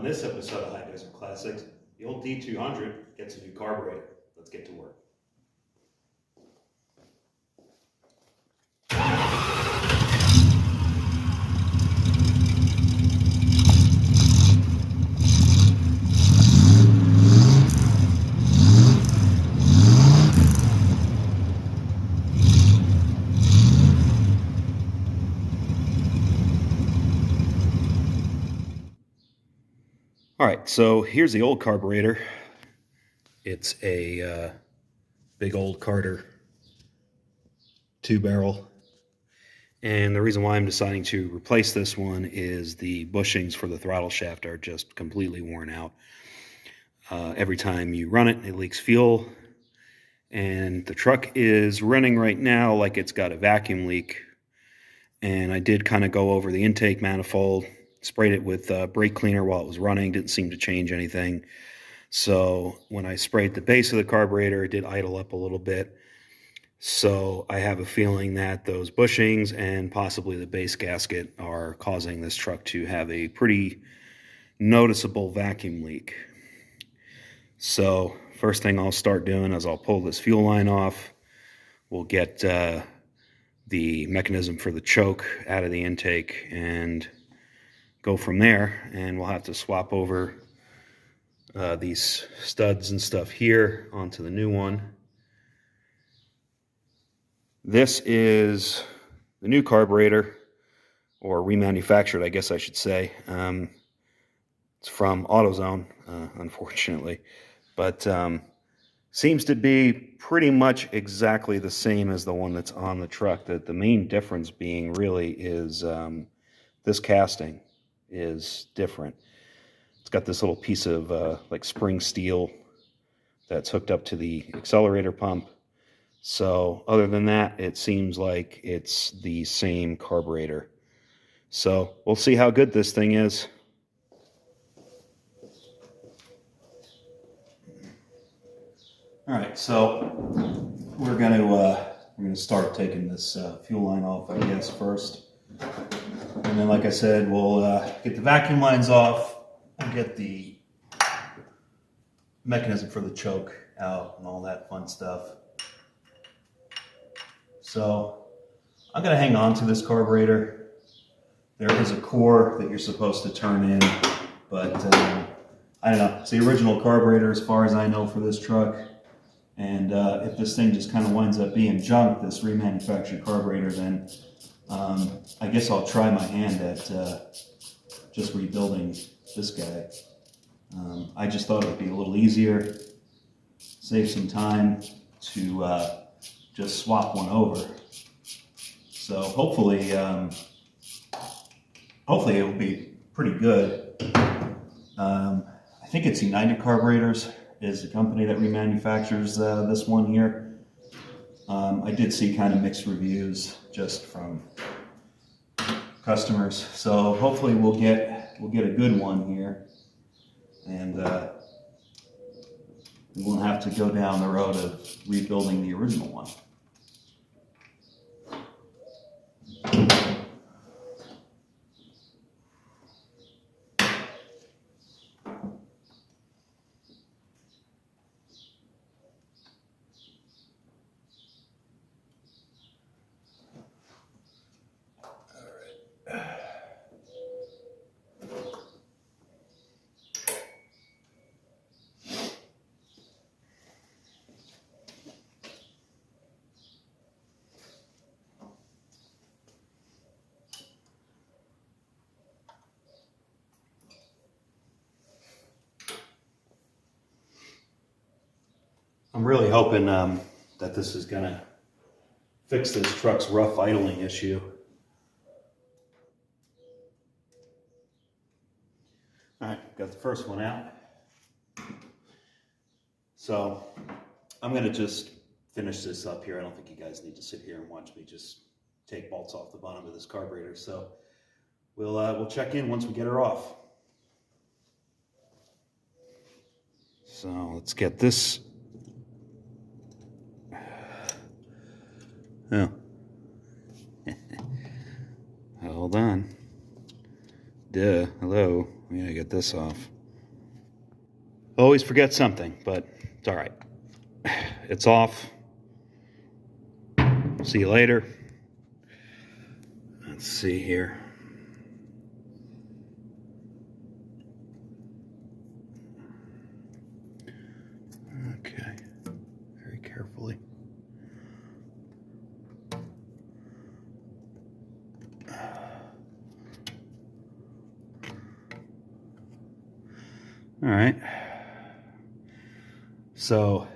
On this episode of High Desert Classics, the old D200 gets a new carburetor. Let's get to work. All right, so here's the old carburetor. It's a big old Carter 2-barrel. And the reason why I'm deciding to replace this one is the bushings for the throttle shaft are just completely worn out. Every time you run it, it leaks fuel. And the truck is running right now like it's got a vacuum leak. And I did kind of go over the intake manifold, sprayed it with brake cleaner while it was running, didn't seem to change anything. So when I sprayed the base of the carburetor, it did idle up a little bit. So I have a feeling that those bushings and possibly the base gasket are causing this truck to have a pretty noticeable vacuum leak. So first thing I'll start doing is I'll pull this fuel line off. We'll get the mechanism for the choke out of the intake and go from there. And we'll have to swap over these studs and stuff here onto the new one. This is the new carburetor, or remanufactured, I guess I should say. It's from Autozone, unfortunately, but seems to be pretty much exactly the same as the one that's on the truck. That the main difference being really is this casting is different. It's got this little piece of like spring steel that's hooked up to the accelerator pump. So other than that, it seems like it's the same carburetor. So we'll see how good this thing is. All right, so we're going to start taking this fuel line off, I guess, first. And then, like I said, we'll get the vacuum lines off and get the mechanism for the choke out and all that fun stuff. So I'm going to hang on to this carburetor. There is a core that you're supposed to turn in, but I don't know. It's the original carburetor as far as I know for this truck. And if this thing just kind of winds up being junk, this remanufactured carburetor, then I guess I'll try my hand at just rebuilding this guy. I just thought it would be a little easier, save some time to just swap one over. So hopefully it will be pretty good. I think it's United Carburetors is the company that remanufactures this one here. I did see kind of mixed reviews just from customers, so hopefully we'll get a good one here, and we won't have to go down the road of rebuilding the original one. I'm really hoping that this is going to fix this truck's rough idling issue. All right, got the first one out. So I'm going to just finish this up here. I don't think you guys need to sit here and watch me just take bolts off the bottom of this carburetor. So we'll check in once we get her off. So let's get this. Oh. Hold on. Duh. Hello. We gotta get this off. Always forget something, but it's all right. It's off. See you later. Let's see here. Okay, very carefully. All right. So,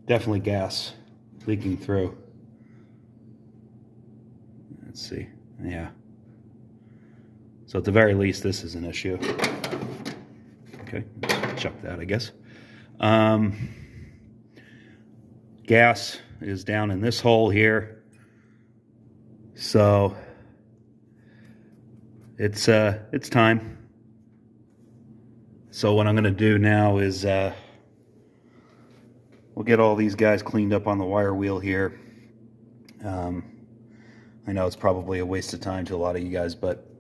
definitely gas leaking through. Let's see. Yeah. So at the very least, this is an issue. Okay, chuck that, I guess. Gas is down in this hole here. So it's time. So what I'm going to do now is we'll get all these guys cleaned up on the wire wheel here. I know it's probably a waste of time to a lot of you guys, but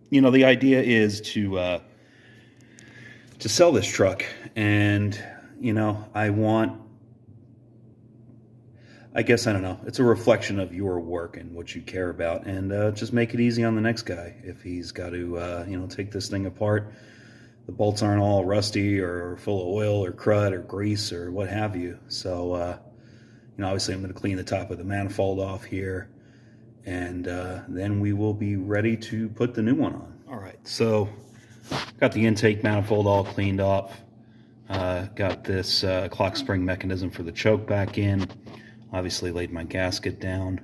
you know, the idea is to sell this truck, and you know, I guess, I don't know, it's a reflection of your work and what you care about, and just make it easy on the next guy if he's got to you know, take this thing apart. The bolts aren't all rusty or full of oil or crud or grease or what have you. So you know, obviously I'm going to clean the top of the manifold off here, and then we will be ready to put the new one on. All right, so got the intake manifold all cleaned off. Got this clock spring mechanism for the choke back in. Obviously laid my gasket down.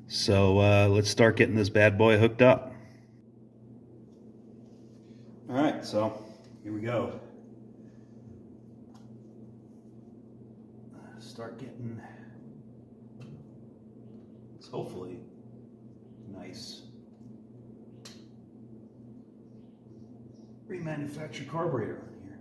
So let's start getting this bad boy hooked up. All right, so here we go. Start getting this hopefully nice remanufactured carburetor on here.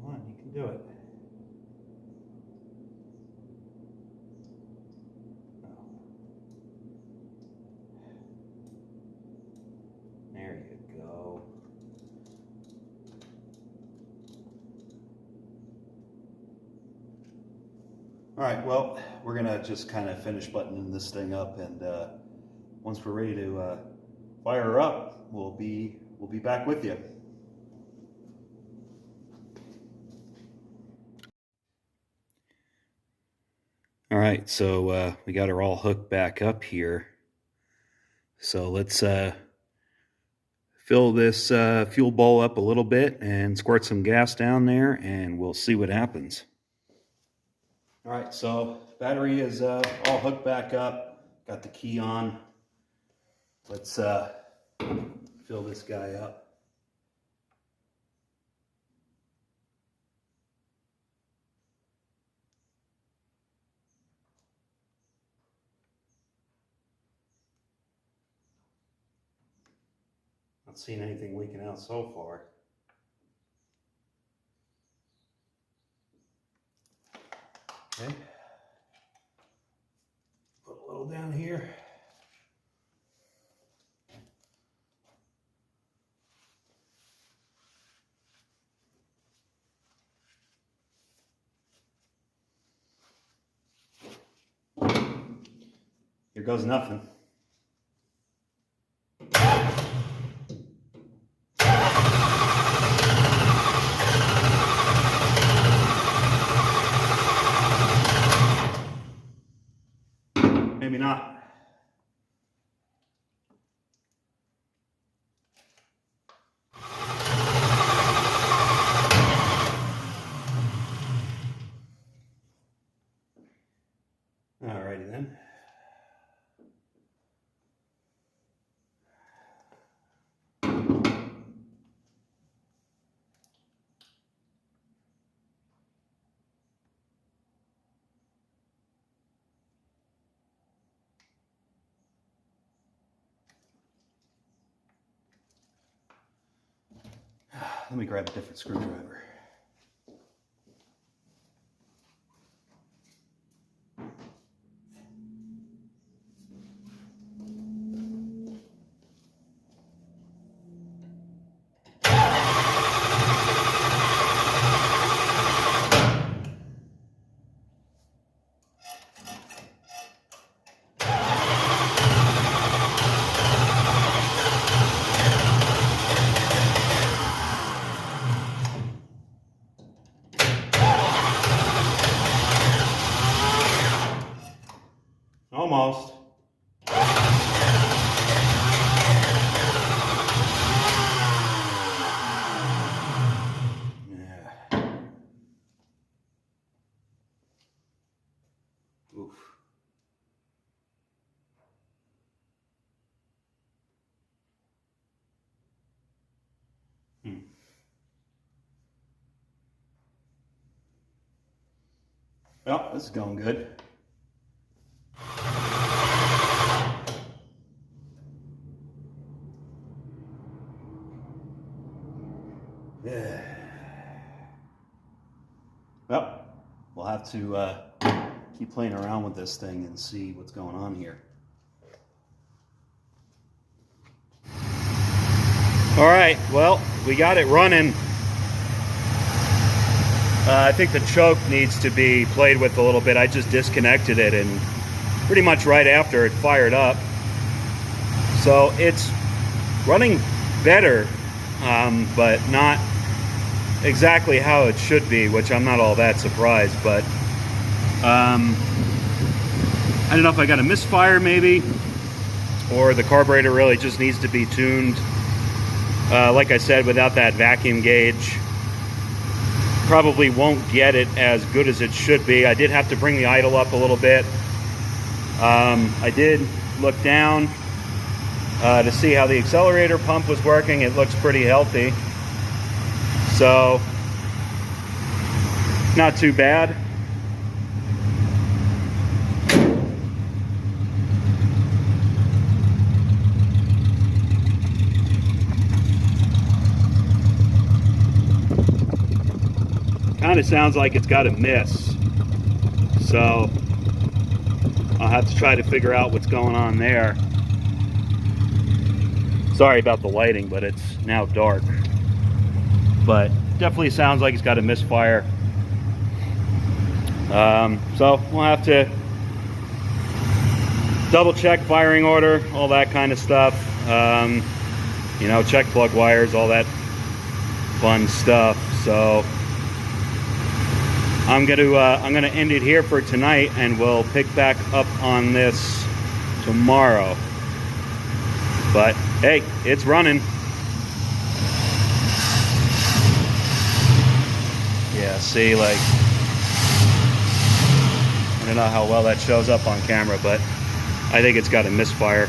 Come on, you can do it. There you go. All right, well, we're gonna just kind of finish buttoning this thing up, and once we're ready to fire her up, we'll be back with you. All right, so we got her all hooked back up here. So let's fill this fuel bowl up a little bit and squirt some gas down there, and we'll see what happens. All right, so battery is all hooked back up. Got the key on. Let's fill this guy up. Not seeing anything leaking out so far. Okay. Put a little down here. Here goes nothing. Maybe not. Alrighty then. Let me grab a different screwdriver. Almost. Yeah. Oof. Well, this is going good. Yeah. Well, we'll have to keep playing around with this thing and see what's going on here. All right, well, we got it running. I think the choke needs to be played with a little bit. I just disconnected it and pretty much right after it fired up. So it's running better, but not exactly how it should be, which I'm not all that surprised. But I don't know if I got a misfire maybe, or the carburetor really just needs to be tuned. Like I said, without that vacuum gauge, probably won't get it as good as it should be. I did have to bring the idle up a little bit. I did look down to see how the accelerator pump was working. It looks pretty healthy. So, not too bad. Kind of sounds like it's got a miss. So, I'll have to try to figure out what's going on there. Sorry about the lighting, but it's now dark. But definitely sounds like it's got a misfire. So we'll have to double check firing order, all that kind of stuff. You know, check plug wires, all that fun stuff. So I'm gonna end it here for tonight, and we'll pick back up on this tomorrow. But hey, it's running. Yeah, see, like, I don't know how well that shows up on camera, but I think it's got a misfire.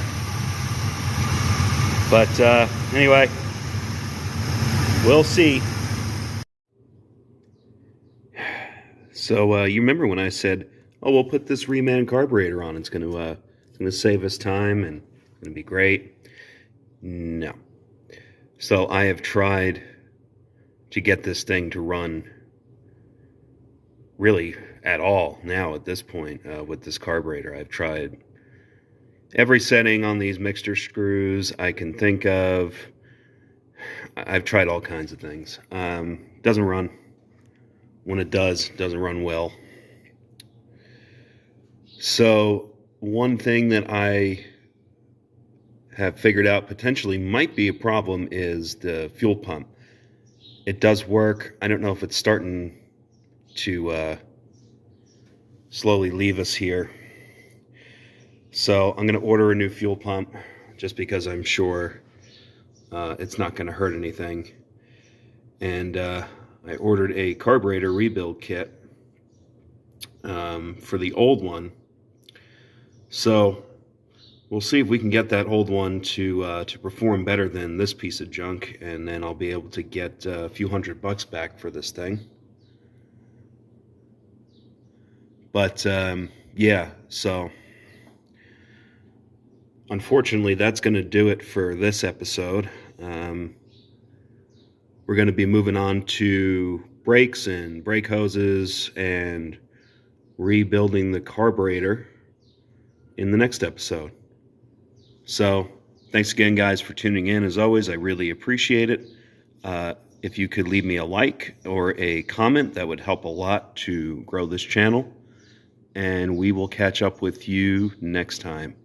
But anyway, we'll see. So you remember when I said, "Oh, we'll put this Reman carburetor on. It's gonna save us time and it's gonna be great." No. So I have tried to get this thing to run really at all now at this point with this carburetor. I've tried every setting on these mixture screws I can think of. I've tried all kinds of things. Doesn't run. When it doesn't run well. So one thing that I have figured out potentially might be a problem is the fuel pump. It does work. I don't know if it's starting to slowly leave us here. So I'm going to order a new fuel pump just because I'm sure it's not going to hurt anything. And I ordered a carburetor rebuild kit for the old one. So we'll see if we can get that old one to perform better than this piece of junk, and then I'll be able to get a few $100 back for this thing. But yeah, so unfortunately that's going to do it for this episode. We're going to be moving on to brakes and brake hoses and rebuilding the carburetor in the next episode. So thanks again, guys, for tuning in. As always, I really appreciate it. If you could leave me a like or a comment, that would help a lot to grow this channel. And we will catch up with you next time.